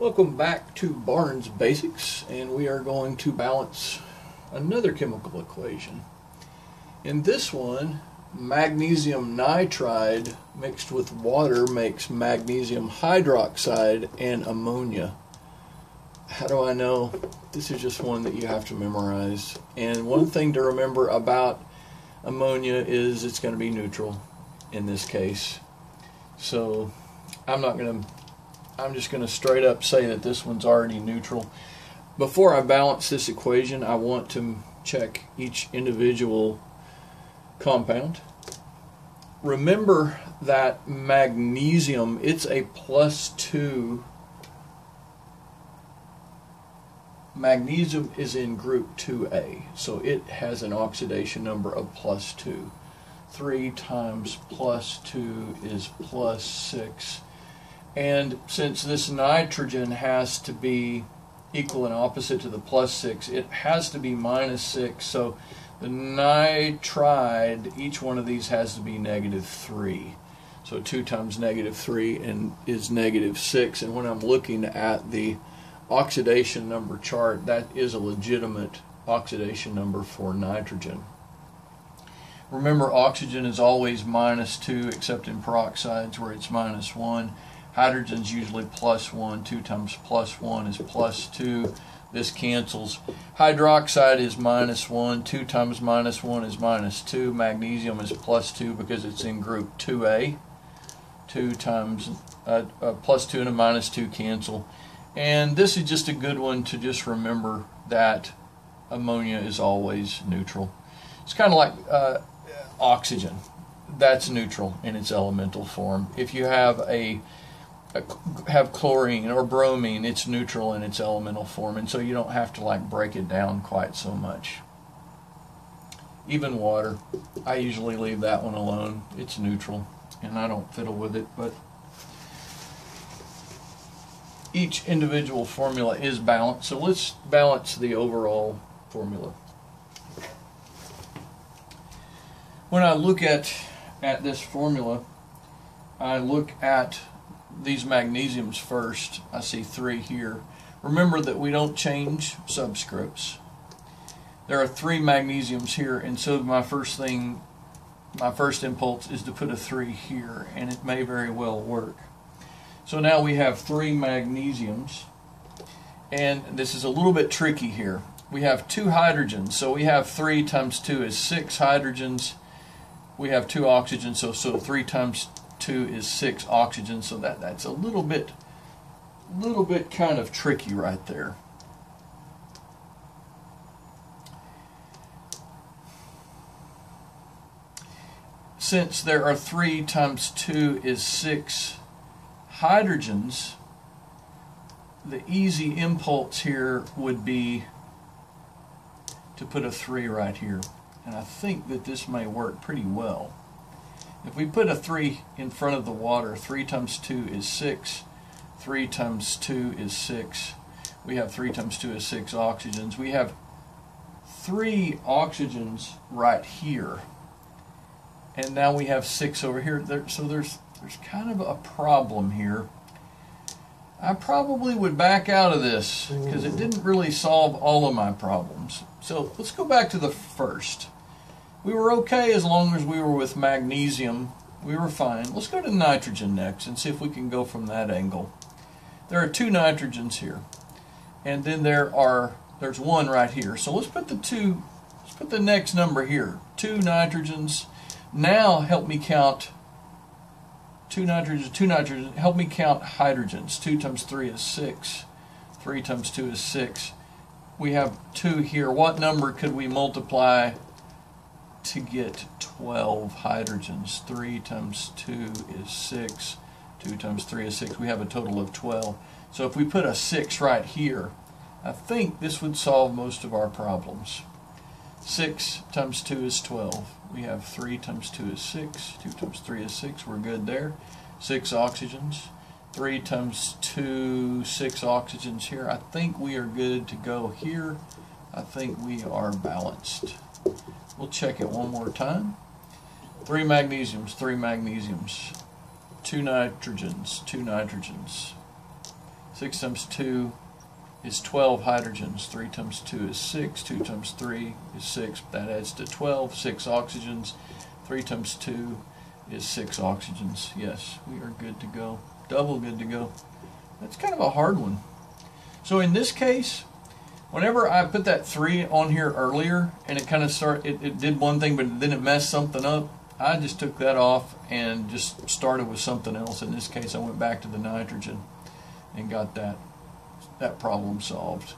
Welcome back to Barnes Basics, and we are going to balance another chemical equation. In this one, magnesium nitride mixed with water makes magnesium hydroxide and ammonia. How do I know? This is just one that you have to memorize. And one thing to remember about ammonia is it's going to be neutral in this case. So I'm just going to straight up say that this one's already neutral. Before I balance this equation, I want to check each individual compound. Remember that magnesium, it's a +2. Magnesium is in group 2A, so it has an oxidation number of +2. 3 times +2 is +6. And since this nitrogen has to be equal and opposite to the +6, it has to be -6. So the nitride, each one of these has to be -3. So 2 times -3 and is -6. And when I'm looking at the oxidation number chart, that is a legitimate oxidation number for nitrogen. Remember, oxygen is always -2, except in peroxides where it's -1. Hydrogen's usually +1. 2 times +1 is +2. This cancels. Hydroxide is -1. 2 times -1 is -2. Magnesium is +2 because it's in group 2A. 2 times +2 and a -2 cancel. And this is just a good one to just remember that ammonia is always neutral. It's kind of like oxygen. That's neutral in its elemental form. If you have have chlorine or bromine, it's neutral in its elemental form, and so you don't have to like break it down quite so much. Even water, I usually leave that one alone. It's neutral and I don't fiddle with it, but each individual formula is balanced, so let's balance the overall formula. When I look at this formula, I look at these magnesiums first. I see 3 here. Remember that we don't change subscripts. There are 3 magnesiums here, and so my first impulse is to put a 3 here, and it may very well work. So now we have 3 magnesiums, and this is a little bit tricky here. We have 2 hydrogens, so we have 3 times 2 is 6 hydrogens. We have 2 oxygens, so 3 times 2 is 6 oxygens, so that's a little bit kind of tricky right there. Since there are 3 times 2 is 6 hydrogens, the easy impulse here would be to put a 3 right here. And I think that this may work pretty well. If we put a 3 in front of the water, 3 times 2 is 6. 3 times 2 is 6. We have 3 times 2 is 6 oxygens. We have 3 oxygens right here. And now we have 6 over here. So there's kind of a problem here. I probably would back out of this because it didn't really solve all of my problems. So let's go back to the first. We were okay as long as we were with magnesium. We were fine. Let's go to nitrogen next and see if we can go from that angle. There are 2 nitrogens here, and then there's 1 right here. So let's put the next number here. 2 nitrogens. Now help me count 2 nitrogens. Help me count hydrogens. 2 times 3 is 6. 3 times 2 is 6. We have 2 here. What number could we multiply to get 12 hydrogens? 3 times 2 is 6. 2 times 3 is 6. We have a total of 12. So if we put a 6 right here, I think this would solve most of our problems. 6 times 2 is 12. We have 3 times 2 is 6. 2 times 3 is 6. We're good there. 6 oxygens. 3 times 2, 6 oxygens here. I think we are good to go here. I think we are balanced. We'll check it one more time. 3 magnesiums, 3 magnesiums. 2 nitrogens, 2 nitrogens. 6 times 2 is 12 hydrogens. 3 times 2 is 6. 2 times 3 is 6. That adds to 12. 6 oxygens. 3 times 2 is 6 oxygens. Yes, we are good to go. Double good to go. That's kind of a hard one. So in this case, whenever I put that 3 on here earlier and it kind of it did one thing but then it messed something up, I just took that off and just started with something else. In this case, I went back to the nitrogen and got that problem solved.